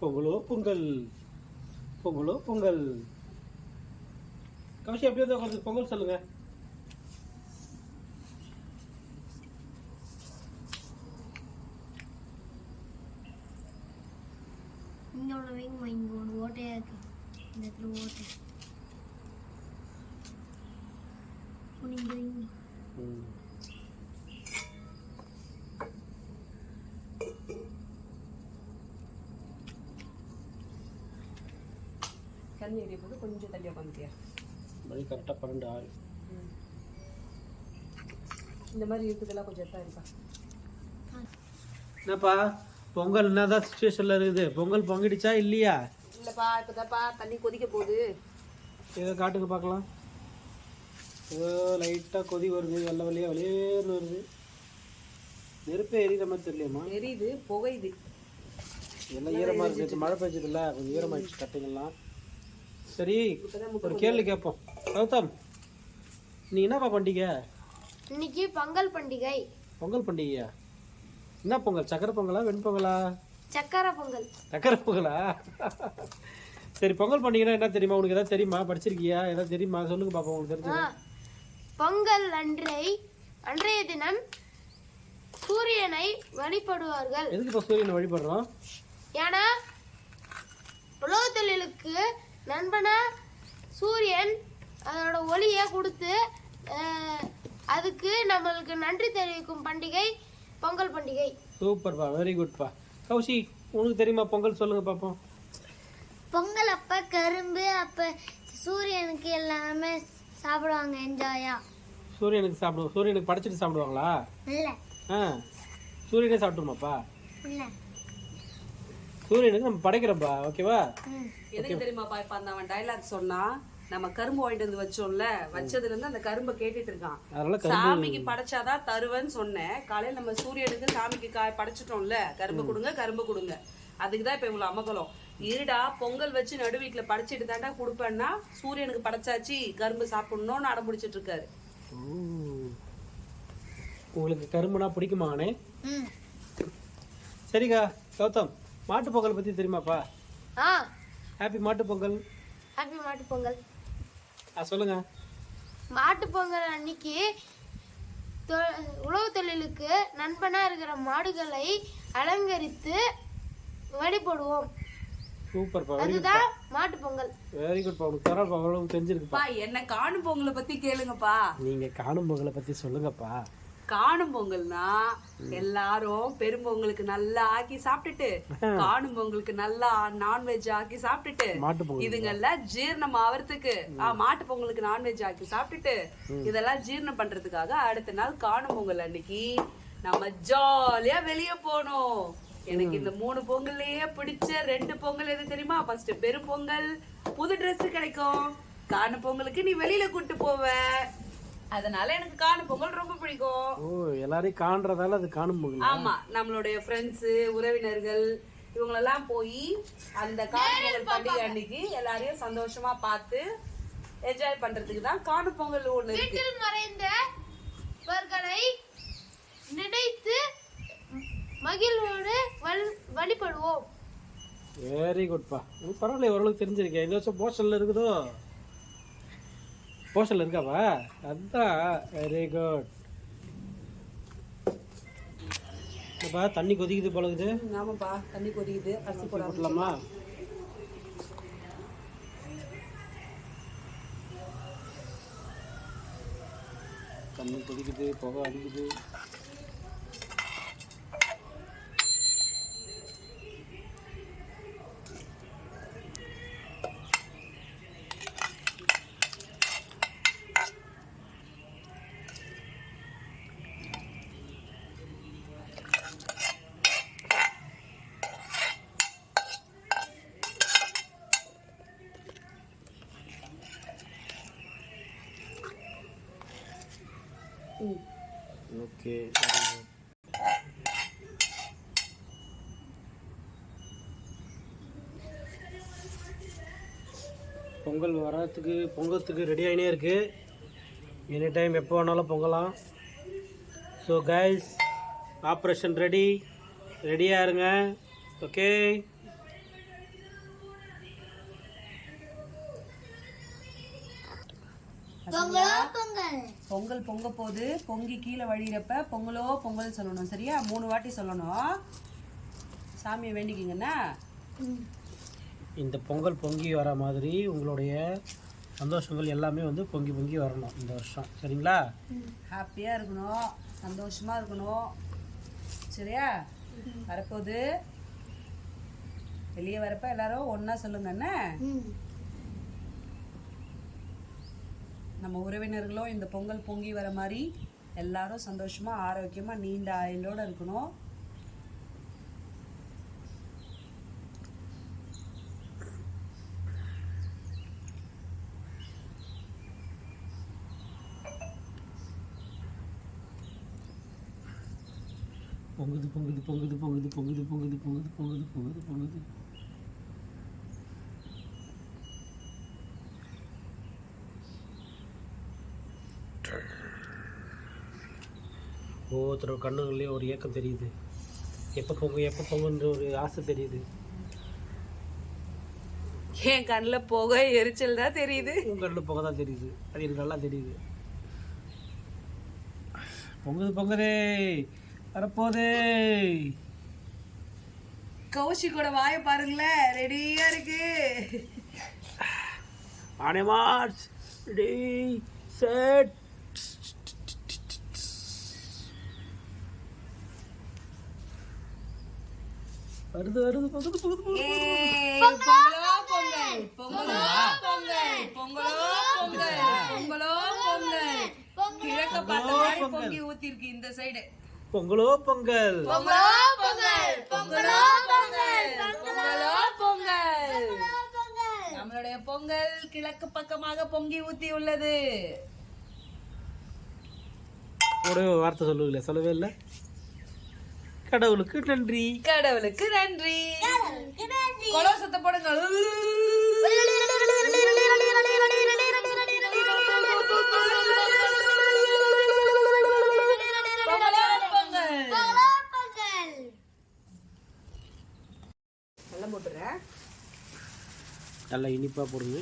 பொங்கலோ பொங்கல், பொங்கலோ பொங்கல். கௌஷி எப்படி வந்து உட்காந்து பொங்கல் சொல்லுங்க. இங்கே ஒன்று வைங்க, இங்கே ஒன்று ஓட்டையாக இருக்கு. இந்த இடத்துல ஓட்டை இங்கே வைங்க. கண்ணி எரிய போது கொஞ்சம் தள்ளி உட்காந்துட்டியா? மணி கரெக்டாக 12 ஆறு. இந்த மாதிரி இருக்குதெல்லாம் கொஞ்சம் எடுத்தா இருக்கா? என்னப்பா பொங்கல் என்னதான் சுச்சுவேஷனில் இருக்குது? பொங்கல் பொங்கிடுச்சா இல்லையா? இல்லைப்பா, இப்போதாப்பா தண்ணி கொதிக்க போகுது. ஏதோ காட்டுங்க பார்க்கலாம். ஏதோ லைட்டாக கொதி வருது, வெள்ளை வழியாக வெளியேன்னு வருது. நெருப்பே எரியுற மாதிரி தெரியலையம்மா. எரியுது, புகையுது. எல்லாம் ஈரமாக இருக்குது. மழை பெஞ்சதில்ல, கொஞ்சம் ஈரமாகிடுச்சு கட்டைங்கள்லாம். சரி, ஒரு கேள்வி கேட்போம். கௌதம், நீ என்னப்பா பண்டிகை? இன்னைக்கு பொங்கல் பண்டிகை. பொங்கல் பண்டிகையா? என்ன பொங்கல்? சக்கரை பொங்கலா வெண்பொங்கலா? சக்கரை பொங்கல். சக்கரை பொங்கலா? சரி, பொங்கல் பண்டிகைனா என்ன தெரியுமா உனக்கு? ஏதாவது தெரியுமா? படிச்சிருக்கியா? ஏதாவது தெரியுமா? சொல்லுங்க பாப்பா, உங்களுக்கு தெரிஞ்சு. பொங்கல் அன்றைய தினம் சூரியனை வழிபடுவார்கள். எதுக்கு இப்போ சூரியனை வழிபடுறோம்? ஏன்னா உலகத்தொழிலுக்கு நண்பனா சூரியன் அதோட ஒளியை கொடுத்து அதுக்கு நம்மளுக்கு நன்றி தெரிவிக்கும் பண்டிகை பொங்கல் பண்டிகை. சூப்பர்ப்பா, வெரி குட்பா. கௌஷி, உனக்கு தெரியுமா பொங்கல்? சொல்லுங்க பாப்போம். பொங்கல் அப்ப கரும்பு, அப்ப சூரியனுக்கு எல்லாமே சாப்பிடுவாங்க என்ஜாயா. சூரியனுக்கு சாப்பிடுவோம். சூரியனுக்கு படைச்சிட்டு சாப்பிடுவாங்களா? இல்ல. சூரியனே சாப்பிட்டுருமாப்பா? இல்ல, சூரியனுக்கு நம்ம படைக்கிறோம்ப்பா. ஓகேவா? எதுக்கு தெரியுமாப்பா? இப்ப அந்த அவன் டைலாக் சொன்னா, நம்ம கரும்பு வாங்கிட்டு வந்து வச்சோம்ல, வச்சதுல இருந்து அந்த கரும்பை கேட்டுட்டு இருக்கான். சாமிக்கு படைச்சாதான் தருவேன்னு சொன்னேன். காலையில நம்ம சூரியனுக்கு சாமிக்கு படைச்சிட்டோம்ல, கரும்பு கொடுங்க கரும்பு கொடுங்க. அதுக்குதான் இப்ப இவ்வளவு அமகலம். இருடா, பொங்கல் வச்சு நடு வீட்டுல படைச்சிட்டு தாண்டா கொடுப்பேன்னா, சூரியனுக்கு படைச்சாச்சு கரும்பு சாப்பிடணும்னு அடம்பிடிச்சிட்டு இருக்காரு. உங்களுக்கு கரும்புனா பிடிக்குமானே? சரிக்கா. கௌதம், மாட்டு பொங்கல் பத்தி தெரியுமாப்பா? ஹாப்பி மாட்டு பொங்கல். ஹாப்பி மாட்டு பொங்கல். சொல்லுங்க. மாட்டு பொங்கல் அன்னைக்கு உழவு தொழிலுக்கு நண்பனா இருக்கிற மாடுகளை அலங்கரித்து வழிபடுவோம். சூப்பர்ப்பா, அதுதான் மாட்டு பொங்கல். வெரி குட்பா. உங்களுக்கு தரப்பா அவ்வளவு தெரிஞ்சிருக்குப்பா. என்ன காணும் பொங்கலை பத்தி கேளுங்கப்பா. நீங்க காணும் பொங்கலை பத்தி சொல்லுங்கப்பா. காணும் பொங்கல்னா எல்லாரும் பெரும்பொங்கலுக்கு நல்லா ஆக்கி சாப்பிட்டுட்டு, காணும் பொங்கலுக்கு நல்லா நான்வெஜ் ஆக்கி சாப்பிட்டுட்டு, இதுங்கெல்லாம் ஜீரணம் ஆவறதுக்கு மாட்டு பொங்கலுக்கு நான்வெஜ் ஆக்கி சாப்பிட்டுட்டு இதெல்லாம் ஜீரணம் பண்றதுக்காக அடுத்த நாள் காணும் பொங்கல் அன்னைக்கு நம்ம ஜாலியா வெளியே போனோம். எனக்கு இந்த 3 பொங்கல்லையே பிடிச்ச 2 பொங்கல் எது தெரியுமா? ஃபர்ஸ்ட் பெரும் பொங்கல், புது ட்ரெஸ் கிடைக்கும். காணும் பொங்கலுக்கு நீ வெளியில கூட்டு போவ, அதனால எனக்கு காணும் பொங்கல் ரொம்ப பிடிக்கும். ஓ, எல்லாரையும் காண்றதால அது காணும் பொங்கல். ஆமா, நம்மளுடைய ஃப்ரெண்ட்ஸ் உறவினர்கள் இவங்களெல்லாம் போய் அந்த காணும் பொங்கல் பண்டிகை அன்னைக்கு எல்லாரையும் சந்தோஷமா பார்த்து என்ஜாய் பண்றதுக்கு தான் காணும் பொங்கல் ஒண்ணு இருக்கு. வீட்டில் மறைந்தவர்களை நினைத்து மகிழ்வோடு வழிபடுவோம். வெரி குட்பா. பரவாயில்ல, ஓரளவுக்கு தெரிஞ்சிருக்கேன். இந்த வருஷம் போஸ்டர்ல இருக்குதோ? போஸ்டர்ல இருக்காவா? அதான், வெரி குட். அப்பா தண்ணி கொதிக்குது போல இருக்குது. ஆமாப்பா, தண்ணி கொதிக்குது. அரிசி போடலாமா? தண்ணி கொதிக்குது, புகை அடிக்குது. ஓகே. பொங்கல் பொங்கத்துக்கு ரெடி ஆகினே இருக்குது. எனி டைம் எப்போ வேணாலும் பொங்கலாம். ஸோ கைஸ், ஆப்ரேஷன் ரெடியாக இருங்க. ஓகே. பொங்கலோ பொங்கல். பொங்கல் பொங்க போது பொங்கி கீழே வழியிறப்ப பொங்கலோ பொங்கல் சொல்லணும். சரியா? 3 வாட்டி சொல்லணும். சாமியை வேண்டிக்கிங்கண்ணா. இந்த பொங்கல் பொங்கி வர மாதிரி உங்களுடைய சந்தோஷங்கள் எல்லாமே வந்து பொங்கி பொங்கி வரணும் இந்த வருஷம். சரிங்களா? ஹாப்பியாக இருக்கணும், சந்தோஷமாக இருக்கணும். சரியா? வரப்போது வெளியே வரப்ப எல்லாரும் ஒன்றா சொல்லுங்கண்ணே. நம்ம உறவினர்களும் இந்த பொங்கல் பொங்கி வர மாதிரி எல்லாரும் சந்தோஷமா ஆரோக்கியமா நீண்ட ஆயுளோட இருக்கணும். பொங்குது பொங்குது பொங்குது பொங்குது பொங்குது பொங்குது பொங்குது பொங்குது பொங்குது பொங்குது. ஒவ்வொருத்தரோட கண்ணுகள்லேயும் ஒரு ஏக்கம் தெரியுது. எப்போ பொங்குன்ற ஒரு ஆசை தெரியுது. என் கண்ணில் போக எரிச்சல் தான் தெரியுது. உங்கள் கண்ணில் போக தான் தெரியுது. அது எனக்கு நல்லா தெரியுது. பொங்குது பொங்குதே, வரப்போதே. கௌஷிக்கோட வாயை பாருங்களேன், ரெடியா இருக்கு. ஆனே மார்ச், ரெடி செட். வருது வருது பொங்குது பொங்குது பொங்கலோ பொங்கல், பொங்கலோ பொங்கல், பொங்கலோ பொங்கல், பொங்கலோ பொங்கல். கிழக்க பார்த்த மாதிரி பொங்கி ஊத்திருக்கு இந்த சைடு. பொங்கலோ பொங்கல், பொங்கலோ பொங்கல், பொங்கலோ பொங்கல், பொங்கலோ பொங்கல். நம்மளுடைய பொங்கல் கிழக்கு பக்கமாக பொங்கி ஊத்தி உள்ளது. ஒரு வார்த்தை சொல்லுவீங்களே, சொல்லவே இல்லை. கடவுளுக்கு நன்றி, கடவுளுக்கு நன்றி. கொலோசத்தை போடுங்க. வெள்ளம் போட்டுறேன். நல்லா இனிப்பா போடுங்க.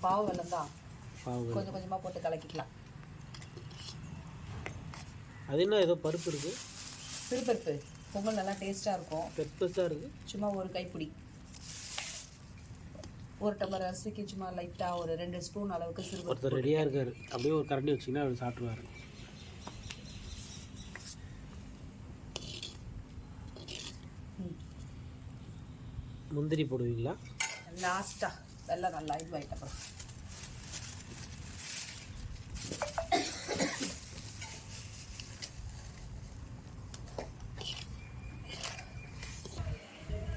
பாவு வெள்ளம் தான், பாவு கொஞ்சம் கொஞ்சமா போட்டு கலக்கிக்கலாம். அது என்ன ஏதோ பருப்பு இருக்கு? சிறுபருப்பு. பொங்கல் நல்லா டேஸ்டா இருக்கும். பெருசாக இருக்கு. சும்மா ஒரு கைப்பிடி, ஒரு டம்ளர் அரிசிக்கு சும்மா லைட்டா ஒரு 2 ஸ்பூன் அளவுக்கு சிறுபருப்பு. ஒருத்தர் ரெடியாக இருக்காரு. அப்படியே ஒரு கரண்டி வச்சிங்கன்னா அவர் சாப்பிடுவார். முந்திரி போடுவீங்களா? லாஸ்டா வெள்ளம் நல்லா இதுவாயிட்ட அப்புறம்.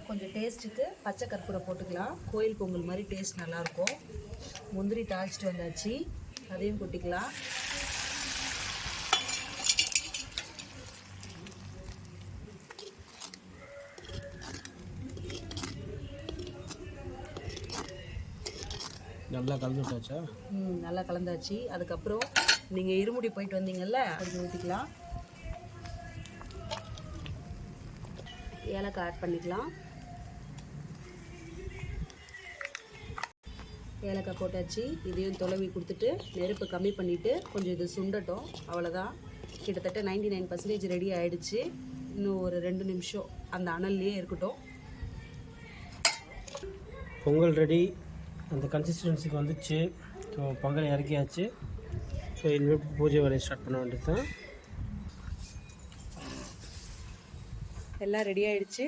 கொஞ்சம் டேஸ்ட்டுக்கு பச்சை கற்பூரம் போட்டுக்கலாம். கோயில் பொங்கல் மாதிரி டேஸ்ட் நல்லாயிருக்கும். முந்திரி தாளிச்சிட்டு வந்தாச்சு, அதையும் கொட்டிக்கலாம். நல்லா கலந்து விட்டாச்சா? நல்லா கலந்தாச்சு. அதுக்கப்புறம் நீங்கள் இருமுடி போயிட்டு வந்தீங்கல்ல, கொஞ்சம் ஊற்றிக்கலாம். ஏலக்காய் ஆட் பண்ணிக்கலாம். ஏலக்காய் போட்டாச்சு. இதையும் தொலைவி கொடுத்துட்டு நெருப்பு கம்மி பண்ணிவிட்டு கொஞ்சம் இது சுண்டட்டும். அவ்வளோதான். கிட்டத்தட்ட 99% ரெடி ஆகிடுச்சு. இன்னும் ஒரு 2 நிமிஷம் அந்த அனல்லையே இருக்கட்டும். பொங்கல் ரெடி. அந்த கன்சிஸ்டன்சிக்கு வந்துச்சு. ஸோ பொங்கல் இறக்கியாச்சு. ஸோ இனிமேல் பூஜை வேலையை ஸ்டார்ட் பண்ண வேண்டியது தான். எல்லாம் ரெடி ஆகிடுச்சு.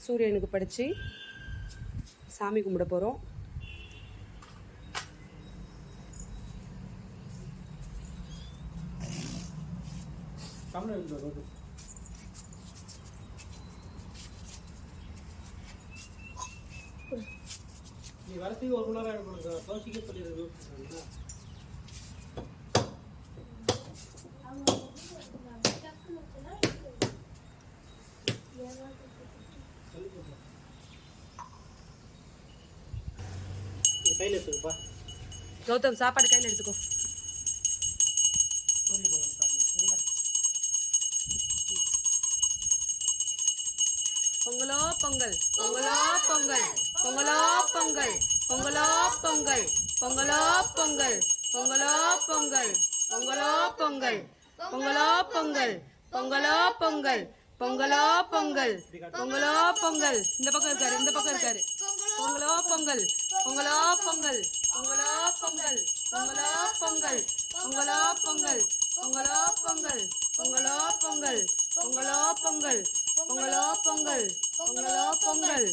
சூரியனுக்கு படித்து சாமி கும்பிட போகிறோம். நீ வரத்துக்கு 1 மணி நேரம் கொடுங்க. தோசைக்கே சொல்லிடுறது. கையில் எடுத்துக்கப்பா. கௌதம் சாப்பாடு கையில் எடுத்துக்கோ. பொங்கலோ பொங்கல், பொங்கலோ பொங்கல், பொங்கலோ பொங்கல், பொங்கலோ பொங்கல், பொங்கலோ பொங்கல், பொங்கலோ பொங்கல் பொங்கலோ பொங்கல் பொங்கலோ பொங்கல் பொங்கலோ பொங்கல் பொங்கலோ பொங்கல் பொங்கலோ பொங்கல் இந்த பக்கம் இருக்காரு இந்த பக்கம் இருக்காரு பொங்கலோ பொங்கல் பொங்கலோ பொங்கல் பொங்கலோ பொங்கல் பொங்கலோ பொங்கல் பொங்கலோ பொங்கல் பொங்கலோ பொங்கல் பொங்கலோ பொங்கல் பொங்கலோ பொங்கல் பொங்கலோ பொங்கல் பொங்கலோ பொங்கல்